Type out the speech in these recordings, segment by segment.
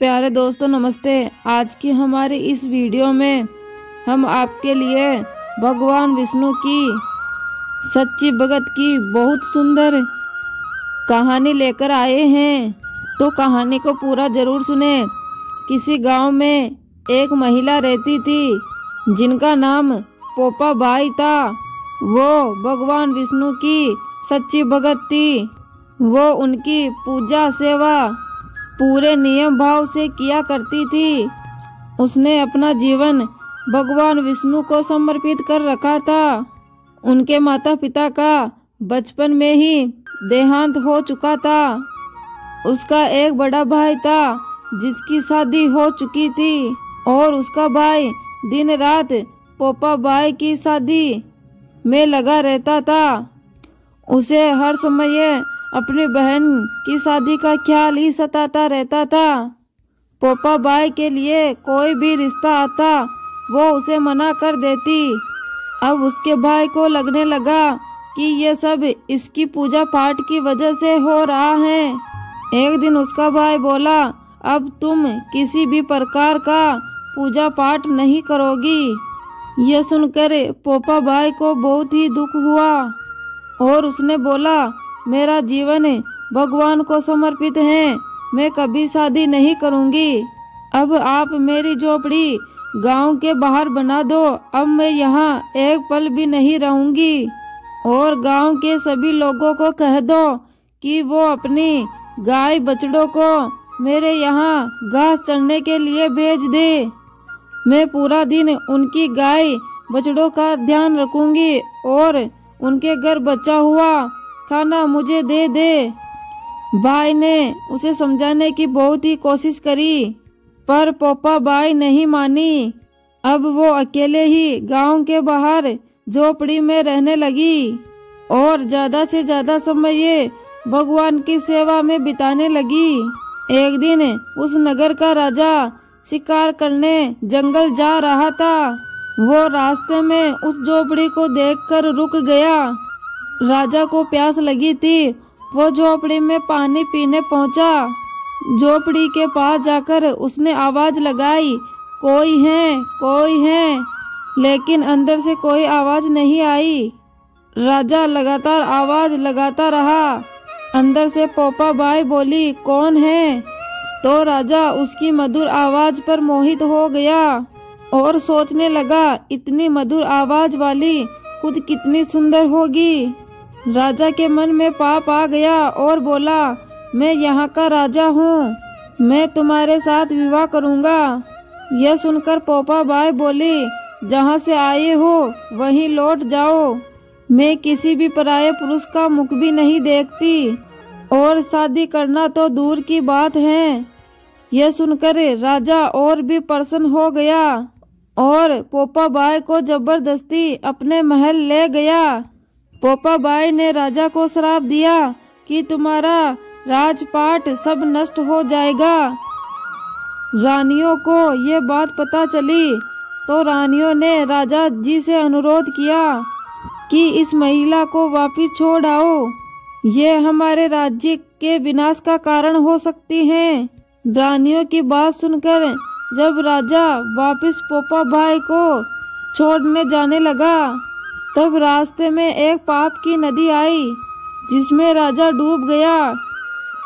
प्यारे दोस्तों नमस्ते। आज की हमारी इस वीडियो में हम आपके लिए भगवान विष्णु की सच्ची भगत की बहुत सुंदर कहानी लेकर आए हैं, तो कहानी को पूरा जरूर सुने। किसी गांव में एक महिला रहती थी जिनका नाम पोपा बाई था। वो भगवान विष्णु की सच्ची भगत थी। वो उनकी पूजा सेवा पूरे नियम भाव से किया करती थी। उसने अपना जीवन भगवान विष्णु को समर्पित कर रखा था। उनके माता पिता का बचपन में ही देहांत हो चुका था। उसका एक बड़ा भाई था जिसकी शादी हो चुकी थी और उसका भाई दिन रात पोपा बाई की शादी में लगा रहता था। उसे हर समय अपनी बहन की शादी का ख्याल ही सताता रहता था। पोपा बाई के लिए कोई भी रिश्ता आता वो उसे मना कर देती। अब उसके भाई को लगने लगा कि ये सब इसकी पूजा पाठ की वजह से हो रहा है। एक दिन उसका भाई बोला, अब तुम किसी भी प्रकार का पूजा पाठ नहीं करोगी। यह सुनकर पोपा बाई को बहुत ही दुख हुआ और उसने बोला, मेरा जीवन भगवान को समर्पित है, मैं कभी शादी नहीं करूंगी। अब आप मेरी झोपड़ी गांव के बाहर बना दो। अब मैं यहाँ एक पल भी नहीं रहूंगी और गांव के सभी लोगों को कह दो कि वो अपनी गाय बछड़ों को मेरे यहाँ घास चरने के लिए भेज दे। मैं पूरा दिन उनकी गाय बछड़ों का ध्यान रखूंगी और उनके घर बचा हुआ खाना मुझे दे दे। भाई ने उसे समझाने की बहुत ही कोशिश करी पर पोपा बाई नहीं मानी। अब वो अकेले ही गांव के बाहर झोपड़ी में रहने लगी और ज्यादा से ज्यादा समय भगवान की सेवा में बिताने लगी। एक दिन उस नगर का राजा शिकार करने जंगल जा रहा था। वो रास्ते में उस झोपड़ी को देखकर रुक गया। राजा को प्यास लगी थी। वो झोपड़ी में पानी पीने पहुंचा। झोपड़ी के पास जाकर उसने आवाज लगाई, कोई है, कोई है, लेकिन अंदर से कोई आवाज नहीं आई। राजा लगातार आवाज लगाता रहा। अंदर से पोपा बाई बोली, कौन है? तो राजा उसकी मधुर आवाज पर मोहित हो गया और सोचने लगा, इतनी मधुर आवाज वाली खुद कितनी सुंदर होगी। राजा के मन में पाप आ गया और बोला, मैं यहाँ का राजा हूँ, मैं तुम्हारे साथ विवाह करूँगा। यह सुनकर पोपा बाई बोली, जहाँ से आए हो वहीं लौट जाओ। मैं किसी भी पराये पुरुष का मुख भी नहीं देखती और शादी करना तो दूर की बात है। यह सुनकर राजा और भी प्रसन्न हो गया और पोपा बाई को जबरदस्ती अपने महल ले गया। पोपा बाई ने राजा को श्राप दिया कि तुम्हारा राजपाट सब नष्ट हो जाएगा। रानियों को ये बात पता चली तो रानियों ने राजा जी से अनुरोध किया कि इस महिला को वापस छोड़ आओ, ये हमारे राज्य के विनाश का कारण हो सकती हैं। रानियों की बात सुनकर जब राजा वापस पोपा बाई को छोड़ने जाने लगा तब रास्ते में एक पाप की नदी आई जिसमें राजा डूब गया।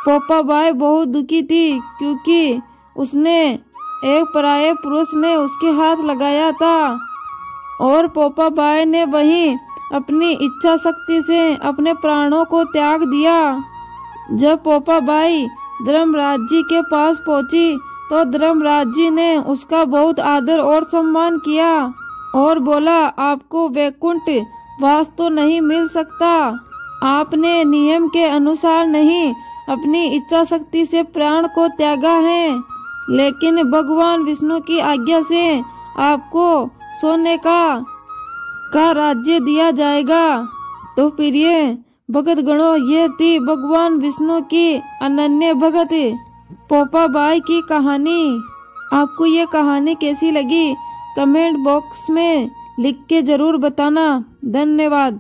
पोपा बाई बहुत दुखी थी क्योंकि उसने एक पराये पुरुष ने उसके हाथ लगाया था और पोपा बाई ने वहीं अपनी इच्छा शक्ति से अपने प्राणों को त्याग दिया। जब पोपा बाई धर्मराज जी के पास पहुंची तो धर्मराज जी ने उसका बहुत आदर और सम्मान किया और बोला, आपको वैकुंठ वास तो नहीं मिल सकता। आपने नियम के अनुसार नहीं अपनी इच्छा शक्ति से प्राण को त्यागा है, लेकिन भगवान विष्णु की आज्ञा से आपको सोने का राज्य दिया जाएगा। तो प्रिय भगत गणों, ये थी भगवान विष्णु की अनन्य भगत पोपा बाई की कहानी। आपको ये कहानी कैसी लगी कमेंट बॉक्स में लिख के जरूर बताना। धन्यवाद।